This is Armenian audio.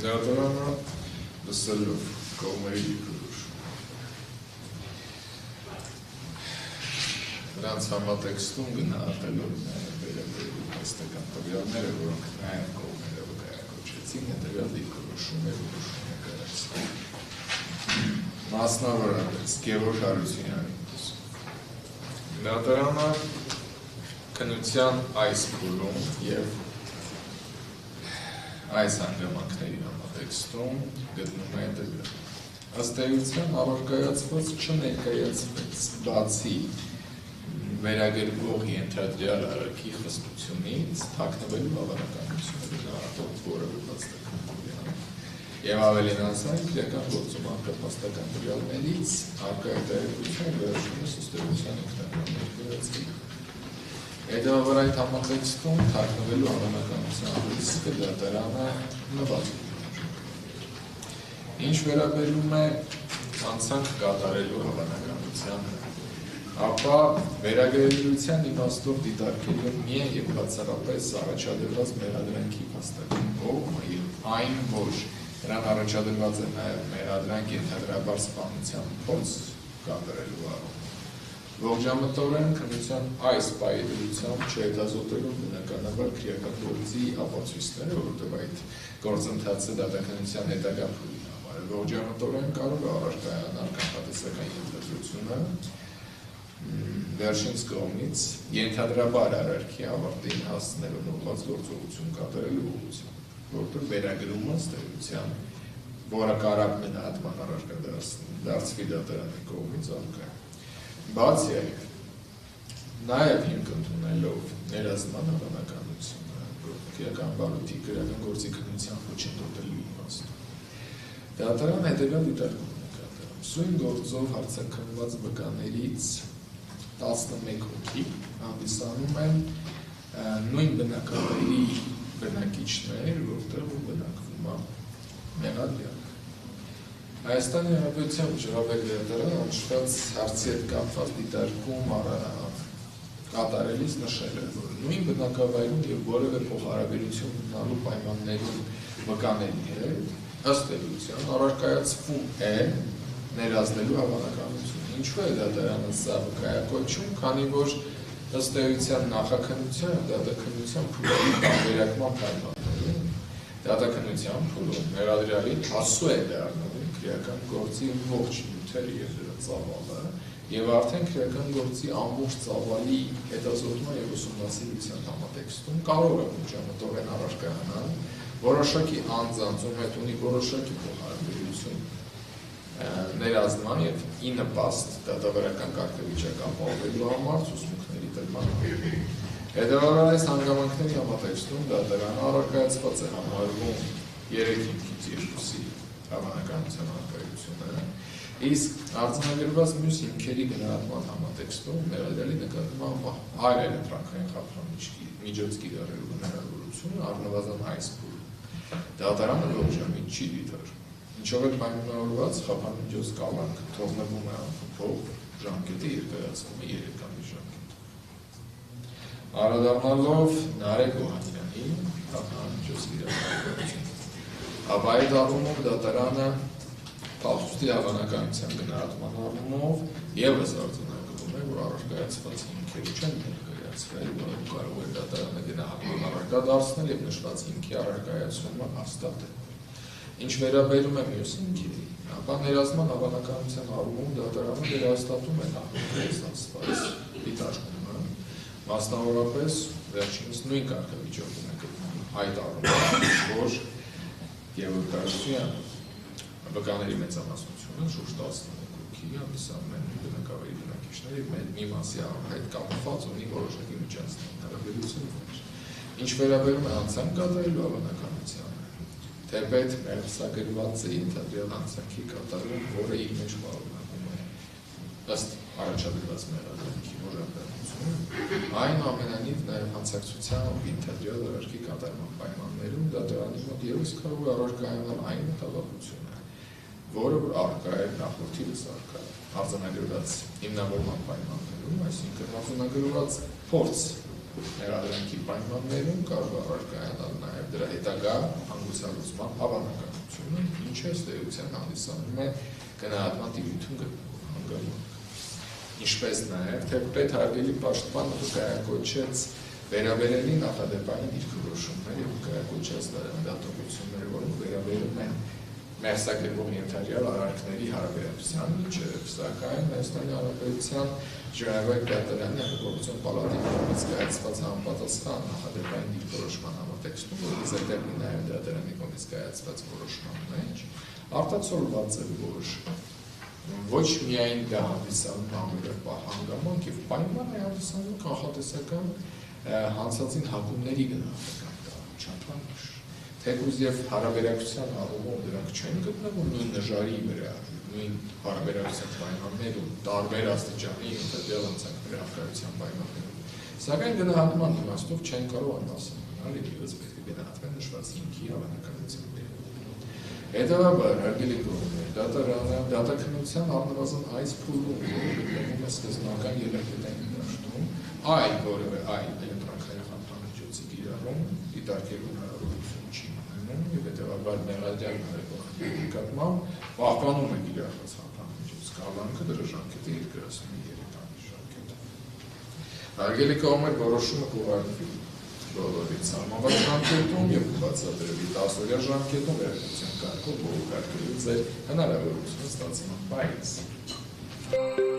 Դատարանը լսելով կողմերի դիրքորոշում։ Նրանց համատեքստում գնահատելով վերաբերելու հստական տվյալները, որոնք նաև կողմերը վկայակոչեցին, հետևյալ դիրքորոշում է կայացնել։ Մասնավորապես Գևորգ Հարությունյանի դատարանը քննության այս փուլում եւ այս հանգամանքների համատեքստում գտնում է հետևյալ. ըստ էության առարկայացված չներկայացվեց բացի վերագրվող ենթադրյալ արարքի խստությունից թաքնվելու հավանականությունը գնահատող որևէ փաստական տվյալ եւ ավելին ասած իրական գործում անկապաստական տվյալներից արկայատերություն վերջինս ըստեյության ինքնական ներկայացրել։ Հետևաբար այդ համատեքստում թաքնվելու հավանականության ռիսկը դատարանը նվազում է։ Ինչ վերաբերում է անցանք կատարելու հավանականությանը, ապա վերագրելիության իմաստով դիտարկելով միայն եւ բացառապես առաջադրված մեղադրանքի փաստական կողմը եւ այն, որ նրան առաջադրված է նաեւ մեղադրանք ենթադրաբար սպանության փորձ կատարելու առումով։ Ողջամտորեն քննության այս պահի դրությամբ չհետազոտելով բնականաբար քրեական գործի ապացույցները, որովհետև այդ գործընթացը դատաքննության հետագա փուլին համար է։ Ողջամտորեն կարող է առաջ կայանալ կանխատեսական ենթադրությունը վերջինս կողմից ենթադրաբար արարքի ավարտին հասցնելուն ուղղված գործողություն կատարելու ուղղությամբ, որտեղ վերագրումը ստեյության, որը կարող մենահատման առարկա դարձվի դատարանի կողմից արկա է։ Բացի այդ, նաև հիմք ընդունելով ներազդման հավանականությունը, քրեական բարույթի քրեական գործի քննության խոչընդոտելու իմաստով, դատարան հետևյալ դիտարկում է կատարում. Սույն գործով հարցաքննված վկաներից 11 հոգի հանդիսանում են նույն բնակավայրի բնակիչներ, որտեղ բնակվում է մեղադրյալը։ Հայաստանի Հանրապետության Ջրաբեկ դատարանը անշուշտ հարցի հետ կապված դիտարկում կատարելիս նշել է, որ նույն բնակավայրում եւ որևէ փոխհարաբերություն ունենալու պայմաններում վկաների հետ ըստ էության առարկայացվում է ներազդելու հավանականությունը։ Ինչու է դատարանը սա վկայակոչում, քանի որ ըստ էության նախաքննության դատաքննության փուլերի տարբերակման պայմաններում դատաքննության փուլում մեղադրյալին հասու է դառնում քրեական գործի ողջ նյութերը եւ դրա ծավալը եւ արդեն քրեական գործի ամբողջ ծավալի հետազոտման եւ ուսումնասիրության համատեքստում կարող է ողջամտորեն առարկայանալ որոշակի անձանց ում հետ ունի որոշակի փոխհարաբերություն ներազդման եւ ի նպաստ դատավարական կարգավիճակ ապահովելու համար ցուցմունքների տրման։ Հետևաբար այս հանգամանքների համատեքստում դատարանը առարկայացված է համարվում 3-ից 2-ի հավանականության արկայությունը, իսկ արձանագրված մյուս հիմքերի գնահատման համատեքստում մեղադրյալի նկատմամբ այլ ենթարկային խափանիչ կիրառելու հնարավորությունը առնվազն այս փուլում դատարանը ողջամիտ չի դիտարկում, ինչով էլ պայմանավորված խափանիչոց կալանքը թողնվում է անփոփոխ ժամկետի երկարացումը 3 ամիս ժամկետ։ Անդրադառնալով Նարեկ Օհանյանի խափանիչոց իրավունքներին, ապա այդ առումով դատարանը փաստի հավանականության գնահատման առումով եւս արձանագրում է, որ առարկայացված հիմքերը չեն ներկայացվել, որոնք կարող է դատարանը գնահատման առարկա դարձնել եւ նշված հիմքի առարկայացումը հաստատել։ Ինչ վերաբերում է մյուս հիմքերի, ապա ներազդման հավանականության առումով դատարանը վերահաստատում է նախորդած ասված դիտարկումը, մասնավորապես վերջինս նույն կարգավիճակում է գտնվում այդ առումով, որ Գևորգ Հարությունյանը վկաների մեծամասնությունը շուրջ 11 հոգի հանդիսանում են բնակավայրի բնակիչներ եւ մի մասի հետ կապված ունի որոշակի միջանցքային հարաբերություններ։ Ինչ վերաբերում է անցանք կատարելու հավանականությանը, թեպետ մեղսագրված է ենթադրյալ անցանքի կատարում, որը իր մեջ պարունակում է ըստ առաջադրված մեղադրանքի օրակարգությունը, այնուամենայնիվ նաեւ հանցակցության ենթադրյալ արարքի կատարման պայմաններում դատարանի մոտ ևս կարող է առարկայանալ այն մտավախությունը, որը առկա է նախորդիվս առկա արձանագրված հիմնավորման պայմաններում, այսինքն արձանագրված փորձ մեղադրանքի պայմաններում կարող է առարկայանալ նաեւ դրա հետագա հանգուցալուծման հավանականությունը, ինչը ըստ էության հանդիսանում է գնահատման տիրույթում հանգամանք։ Ինչպես նաև, թե պետհարգելի պաշտպանը կայակոչեց վերաբերելի նախադեպային դիրքորոշումներ և կայակոչեց դատողությունները, որոնք վերաբերում են մեղսակերպող ենթարկյալ արարքների հարաբերության, ինչը սակայն Հայաստանի Հանրապետության Ժնևայի դատարանի Անկախության պալատի կողմից կայացված համապատասխան նախադեպային դիրքորոշման համատեքստում, որի զետեղի նաև դատարանի կողմից կայացված որոշման մեջ, արտացոլված է, որ ոչ միայն դա հանդիսանում ամենապահ հանգամանք և պայման է հանդիսանում կանխատեսական հանցածին հակումների գնահատական չափանիշ, թեկուզ և հարաբերակցության առումով դրանք չեն գտնվում նույն նժարի վրա, նույն հարաբերակցության պայմաններում, տարբեր աստիճանի դեպի անցանքների առկայության պայմաններում, սակայն գնահատման իմաստով չեն կարող անդասանալ և ևս պետք է գնահատվեն նշված հիմքի հավանականությունները։ Հետևաբար, հարգելի կողմեր, դատաքննության առնվազն այս փուլում, որը գտնվում է սկզբնական ելակետային դաշտում, այլ որևէ այլ էլեկտրոնային խափանիչոցի կիրառում դիտարկելու հնարավորություն չի ունենում և հետևաբար մեղադյալ նկատմամբ պահպանում է կիրառված խափանիչոց կալանքը դրա ժամկետը երկրացնում է 3 ամիս ժամկետը։ Հարգելի կողմեր, որոշումը կուղարկվի բոլորից սահմանված ժամկետում և բացատրելի 10 օրյա ժամկետում վերջնության կարգով բողոքարկելու ձեր հնարավորությունը ստացման պահից։